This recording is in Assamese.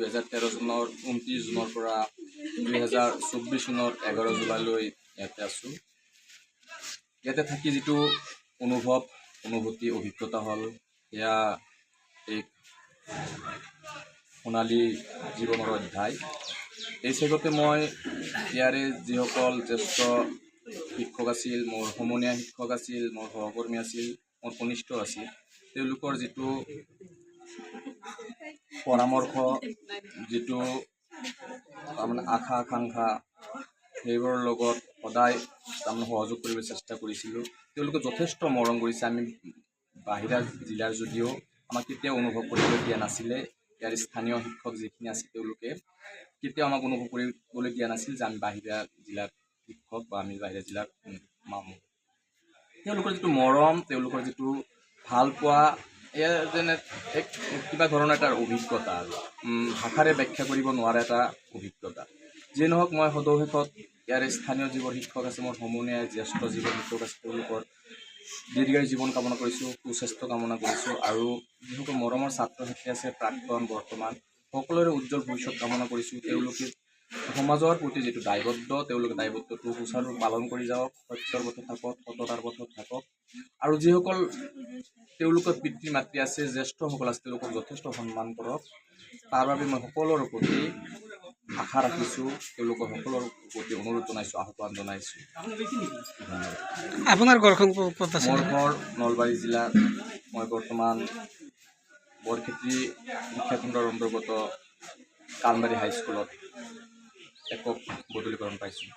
2013 চনৰ 29 জুনৰ পৰা 2024 চনৰ 11 জুলাইলৈ ইয়াতে আছোঁ। ইয়াতে থাকি যিটো অনুভূতি অভিজ্ঞতা হ'ল এয়া এক সোণালী জীৱনৰ অধ্যায়। এই চেগতে মই ইয়াৰে যিসকল জ্যেষ্ঠ শিক্ষক আছিল, মোৰ সমনীয়া শিক্ষক আছিল, মোৰ সহকৰ্মী আছিল, মোৰ কনিষ্ঠ আছিল, তেওঁলোকৰ যিটো পৰামৰ্শ, যিটো তাৰমানে আশা আকাংক্ষা, সেইবোৰৰ লগত সদায় তাৰমানে সহযোগ কৰিবলৈ চেষ্টা কৰিছিলোঁ। তেওঁলোকে যথেষ্ট মৰম কৰিছে। আমি বাহিৰা জিলাৰ যদিও আমাক কেতিয়াও অনুভৱ কৰিবলৈ দিয়া নাছিলে। ইয়াৰ স্থানীয় শিক্ষক যিখিনি আছে তেওঁলোকে কেতিয়াও আমাক অনুভৱ কৰিবলৈ দিয়া নাছিল যে আমি বাহিৰা জিলাৰ শিক্ষক বা আমি বাহিৰা জিলাৰ মানুহ। তেওঁলোকৰ যিটো মৰম, তেওঁলোকৰ যিটো ভাল পোৱা, এয়া যেনে এক কিবা ধৰণৰ এটা অভিজ্ঞতা আৰু ভাষাৰে ব্যাখ্যা কৰিব নোৱাৰা এটা অভিজ্ঞতা। যিয়ে নহওক, মই সদৌ ইয়াৰে স্থানীয় যিবোৰ শিক্ষক আছে, মোৰ সমনীয়া জ্যেষ্ঠ যিবোৰ শিক্ষক আছে, তেওঁলোকৰ দীৰ্ঘায়ু জীৱন কামনা কৰিছোঁ, সুস্বাস্থ্য কামনা কৰিছোঁ, আৰু যিসকল মৰমৰ ছাত্ৰ ছাত্ৰী আছে, প্ৰাক্তন বৰ্তমান সকলোৰে উজ্জ্বল ভৱিষ্যত কামনা কৰিছোঁ। তেওঁলোকে সমাজৰ প্ৰতি যিটো দায়বদ্ধ, তেওঁলোকে দায়বদ্ধটো সুচাৰুৰূপে পালন কৰি যাওক, সত্যৰ পথত থাকক, সততাৰ পথত থাকক, আৰু যিসকল তেওঁলোকৰ পিতৃ মাতৃ আছে, জ্যেষ্ঠসকল আছে, তেওঁলোকক যথেষ্ট সন্মান কৰক। তাৰ বাবে মই সকলোৰে প্ৰতি আশা ৰাখিছোঁ, তেওঁলোকৰ সকলোৰে প্ৰতি অনুৰোধ জনাইছোঁ, আহ্বান জনাইছোঁ। আপোনাৰ ঘৰখন ক'ত আছে? মোৰ ঘৰ নলবাৰী জিলাত। মই বৰ্তমান বৰক্ষেত্ৰী শিক্ষাকেন্দ্ৰৰ অন্তৰ্গত কালবাৰী হাইস্কুলত একক বদলীকৰণ পাইছোঁ।